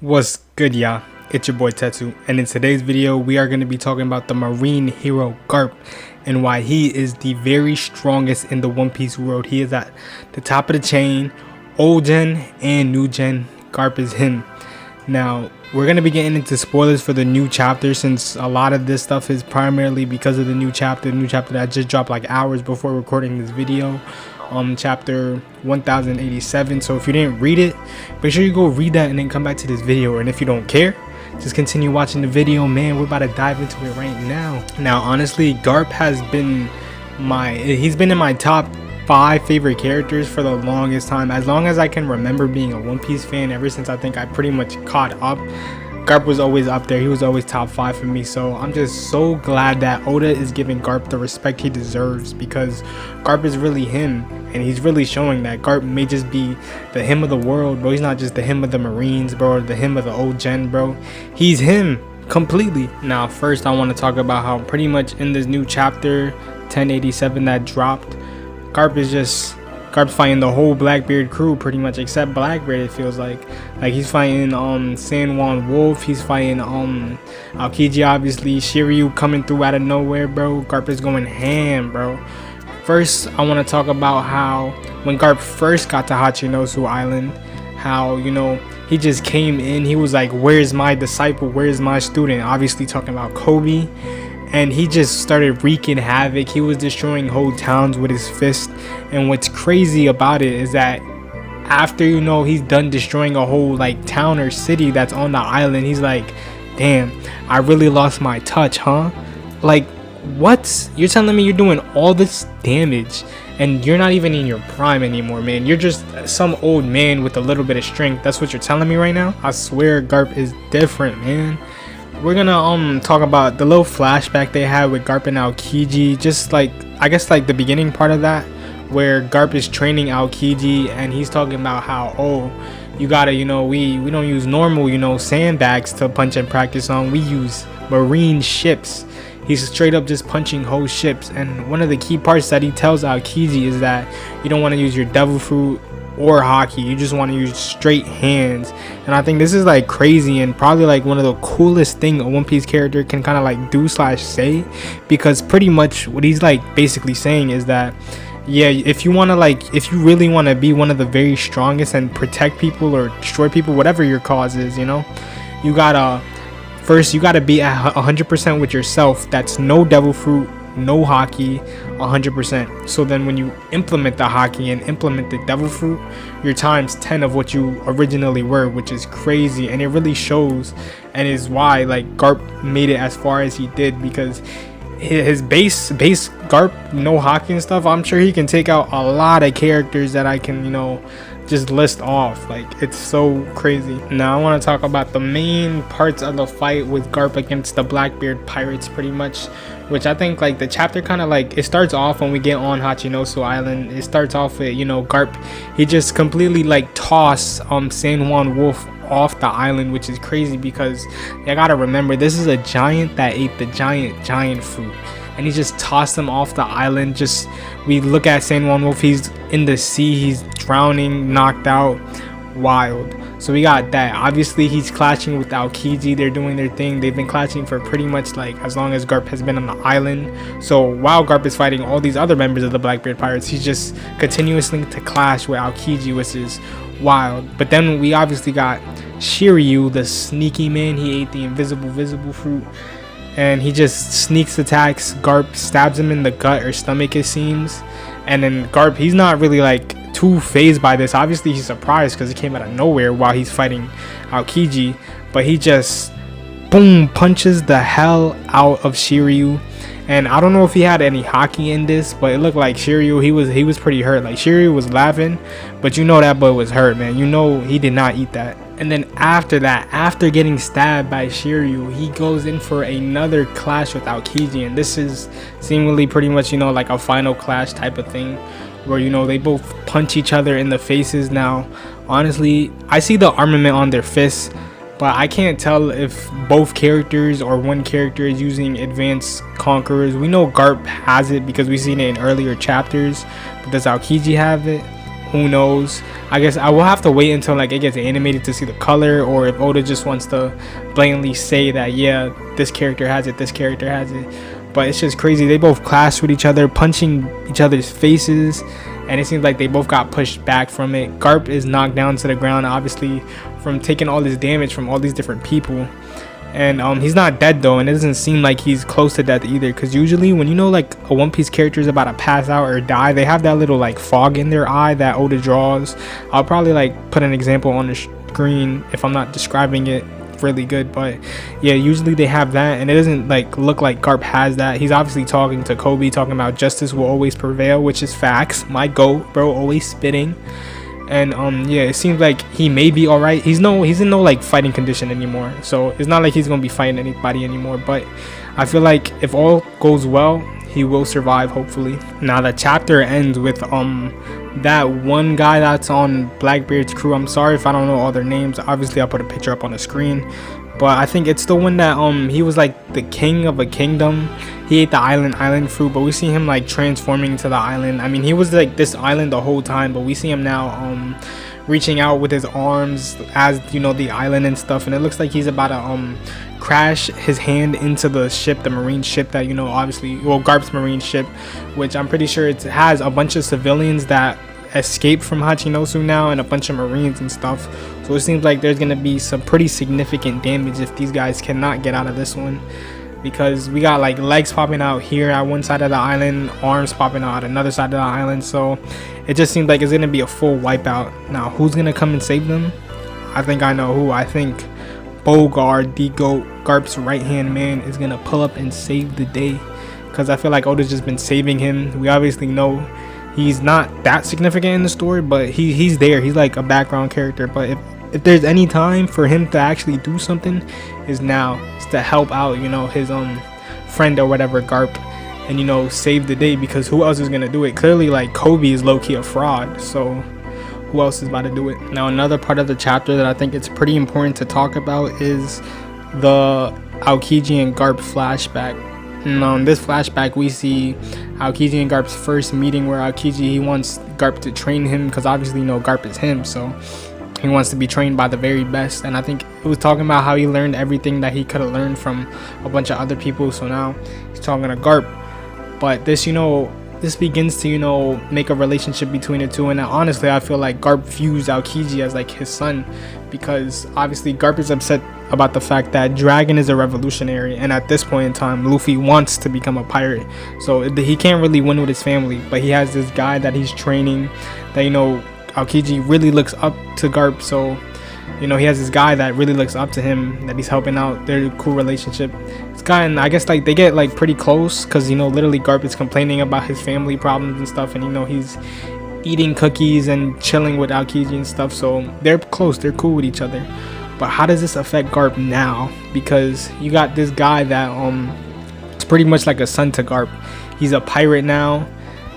What's good, y'all? It's your boy Tetsu, and in today's video we are going to be talking about the marine hero Garp and why he is the very strongest in the One Piece world. He is at the top of the chain, old gen and new gen. Garp is him. Now we're going to be getting into spoilers for the new chapter, since a lot of this stuff is primarily because of the new chapter that just dropped like hours before recording this video. Chapter 1087. So if you didn't read it, make sure you go read that and then come back to this video. And if you don't care, just continue watching the video. Man, we're about to dive into it right now. Honestly, Garp has been he's been in my top 5 favorite characters for the longest time, as long as I can remember being a One Piece fan. Ever since I think I pretty much caught up, Garp was always up there. He was always top 5 for me. So I'm just so glad that Oda is giving Garp the respect he deserves, because Garp is really him, and he's really showing that Garp may just be the him of the world, bro. He's not just the him of the Marines, bro, or the him of the old gen, bro. He's him completely. Now first I want to talk about how pretty much in this new chapter 1087 that dropped, Garp's fighting the whole Blackbeard crew pretty much, except Blackbeard. It feels like he's fighting San Juan Wolf, he's fighting Aokiji, obviously, Shiryu coming through out of nowhere, bro. Garp is going ham, bro. First I want to talk about how when Garp first got to Hachinosu Island, how, you know, he just came in, he was like, where's my disciple, where's my student, obviously talking about Kobe. And he just started wreaking havoc. He was destroying whole towns with his fist. And what's crazy about it is that after, you know, he's done destroying a whole like town or city that's on the island, he's like, damn, I really lost my touch, huh? Like, what? You're telling me you're doing all this damage and you're not even in your prime anymore, man? You're just some old man with a little bit of strength. That's what you're telling me right now? I swear Garp is different, man. We're gonna talk about the little flashback they had with Garp and Aokiji, just like, I guess, like the beginning part of that, where Garp is training Aokiji and he's talking about how, oh, you gotta, you know, we don't use normal, you know, sandbags to punch and practice on, we use marine ships. He's straight up just punching whole ships. And one of the key parts that he tells Aokiji is that you don't want to use your devil fruit or hockey, you just want to use straight hands. And I think this is like crazy and probably like one of the coolest thing a One Piece character can kind of like do / say, because pretty much what he's like basically saying is that, yeah, if you want to, like, if you really want to be one of the very strongest and protect people or destroy people, whatever your cause is, you know, you gotta be at 100% with yourself. That's no devil fruit, no hockey, 100%. So then when you implement the hockey and implement the devil fruit, you're times 10 of what you originally were, which is crazy. And it really shows, and is why like Garp made it as far as he did, because his base Garp, no hockey and stuff, I'm sure he can take out a lot of characters that I can, you know, just list off. Like, it's so crazy. Now I want to talk about the main parts of the fight with Garp against the Blackbeard pirates, pretty much, which I think like the chapter kind of like, it starts off when we get on Hachinosu Island. It starts off with, you know, Garp, he just completely like toss San Juan Wolf off the island, which is crazy because you gotta remember, this is a giant that ate the giant fruit, and he just tossed him off the island. Just, we look at San Juan Wolf, he's in the sea, he's drowning, knocked out, wild. So we got that. Obviously he's clashing with Aokiji, they're doing their thing. They've been clashing for pretty much like as long as Garp has been on the island. So while Garp is fighting all these other members of the Blackbeard pirates, he's just continuously to clash with Aokiji, which is wild. But then we obviously got Shiryu, the sneaky man. He ate the visible fruit, and he just sneaks attacks Garp, stabs him in the gut or stomach, it seems. And then Garp, he's not really like too phased by this. Obviously he's surprised because it came out of nowhere while he's fighting Aokiji, but he just boom punches the hell out of Shiryu. And I don't know if he had any hockey in this, but it looked like Shiryu, he was pretty hurt. Like, Shiryu was laughing, but you know that boy was hurt, man. You know he did not eat that. And then after that, after getting stabbed by Shiryu, he goes in for another clash with Aokiji, and this is seemingly pretty much, you know, like a final clash type of thing, where, you know, they both punch each other in the faces. Now honestly, I see the armament on their fists, but I can't tell if both characters or one character is using advanced conquerors. We know Garp has it because we've seen it in earlier chapters, but does Aokiji have it? who knows? I guess I will have to wait until like it gets animated to see the color, or if Oda just wants to blatantly say that yeah, this character has it, this character has it. But it's just crazy. They both clashed with each other, punching each other's faces, and it seems like they both got pushed back from it. Garp is knocked down to the ground, obviously, from taking all this damage from all these different people. And he's not dead though, and it doesn't seem like he's close to death either, because usually when you know like a One Piece character is about to pass out or die, they have that little like fog in their eye that Oda draws. I'll probably like put an example on the screen if I'm not describing it really good, but yeah, usually they have that, and it doesn't like look like Garp has that. He's obviously talking to Kobe, talking about justice will always prevail, which is facts. My goat, bro, always spitting. And yeah, it seems like he may be all right. He's in no like fighting condition anymore, so it's not like he's gonna be fighting anybody anymore. But I feel like if all goes well, he will survive, hopefully. Now the chapter ends with that one guy that's on Blackbeard's crew. I'm sorry if I don't know all their names. Obviously I'll put a picture up on the screen, but I think it's the one that he was like the king of a kingdom. He ate the island fruit, but we see him like transforming into the island. I mean, he was like this island the whole time, but we see him now reaching out with his arms as, you know, the island and stuff, and it looks like he's about to crash his hand into the ship, the marine ship that, you know, obviously, well, Garp's marine ship, which I'm pretty sure it has a bunch of civilians that escaped from Hachinosu now, and a bunch of marines and stuff. So it seems like there's gonna be some pretty significant damage if these guys cannot get out of this one, because we got like legs popping out here at one side of the island, arms popping out at another side of the island. So it just seems like it's gonna be a full wipeout. Now who's gonna come and save them? I think I know who. I think Bogard, the GOAT, Garp's right hand man, is gonna pull up and save the day, because I feel like Oda's just been saving him. We obviously know he's not that significant in the story, but he's there. He's like a background character. But if there's any time for him to actually do something, is now. It's to help out, you know, his friend or whatever, Garp, and, you know, save the day, because who else is gonna do it? Clearly like Kobe is low-key a fraud, so who else is about to do it? Now another part of the chapter that I think it's pretty important to talk about is the Aokiji and Garp flashback. And on this flashback we see Aokiji and Garp's first meeting, where Aokiji, he wants Garp to train him, because obviously, you know, Garp is him, so he wants to be trained by the very best. And I think it was talking about how he learned everything that he could have learned from a bunch of other people, so now he's talking to Garp. But this, you know, this begins to, you know, make a relationship between the two. And honestly, I feel like Garp views Aokiji as like his son, because obviously Garp is upset about the fact that Dragon is a revolutionary, and at this point in time Luffy wants to become a pirate, so he can't really win with his family. But he has this guy that he's training that, you know, Aokiji really looks up to Garp, so, you know, he has this guy that really looks up to him, that he's helping out. Their cool relationship. It's gotten, I guess, like they get like pretty close, because, you know, literally Garp is complaining about his family problems and stuff, and, you know, he's eating cookies and chilling with Aokiji and stuff, so they're close, they're cool with each other. But how does this affect Garp now? Because you got this guy that it's pretty much like a son to Garp. He's a pirate now,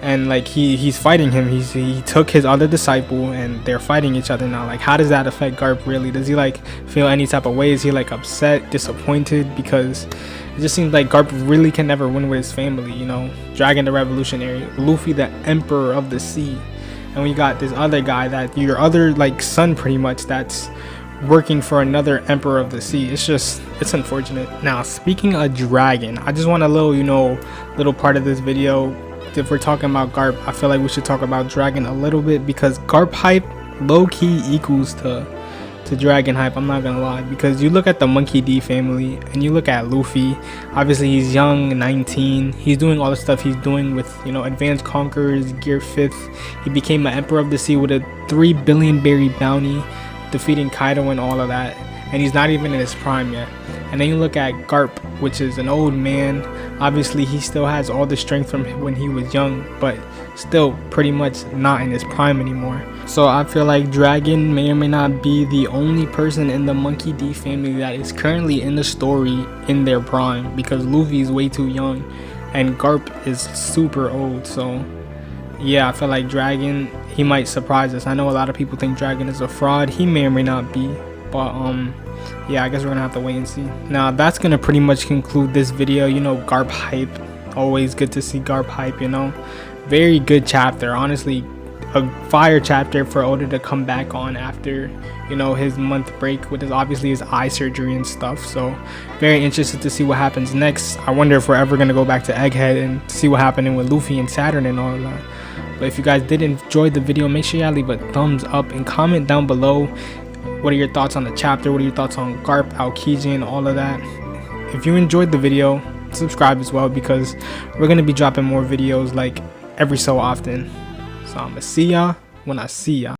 and like he's fighting him. He took his other disciple, and they're fighting each other now. Like, how does that affect Garp really? Does he like feel any type of way? Is he like upset, disappointed? Because it just seems like Garp really can never win with his family, you know. Dragon the revolutionary, Luffy the emperor of the sea, and we got this other guy that your other like son pretty much, that's working for another emperor of the sea. It's unfortunate. Now speaking of Dragon, I just want a little, you know, little part of this video. If we're talking about Garp, I feel like we should talk about Dragon a little bit, because Garp hype low-key equals to Dragon hype. I'm not gonna lie, because you look at the Monkey D family and you look at Luffy. Obviously he's young, 19, he's doing all the stuff he's doing with, you know, advanced conquerors, gear 5th. He became an emperor of the sea with a 3 billion berry bounty, defeating Kaido and all of that, and he's not even in his prime yet. And then you look at Garp, which is an old man. Obviously he still has all the strength from when he was young, but still pretty much not in his prime anymore. So I feel like Dragon may or may not be the only person in the Monkey D family that is currently in the story in their prime, because Luffy is way too young and Garp is super old. So yeah, I feel like Dragon, he might surprise us. I know a lot of people think Dragon is a fraud. He may or may not be, but yeah, I guess we're gonna have to wait and see. Now that's gonna pretty much conclude this video. You know, Garp hype, always good to see Garp hype, you know. Very good chapter, honestly. a fire chapter for Oda to come back on after, you know, his month break with his obviously his eye surgery and stuff. So very interested to see what happens next. I wonder if we're ever gonna go back to Egghead and see what happened with Luffy and Saturn and all of that. But if you guys did enjoy the video, make sure y'all leave a thumbs up and comment down below. What are your thoughts on the chapter? What are your thoughts on Garp, Aokiji, and all of that? If you enjoyed the video, subscribe as well, because we're gonna be dropping more videos like every so often. So I'm gonna see y'all when I see y'all.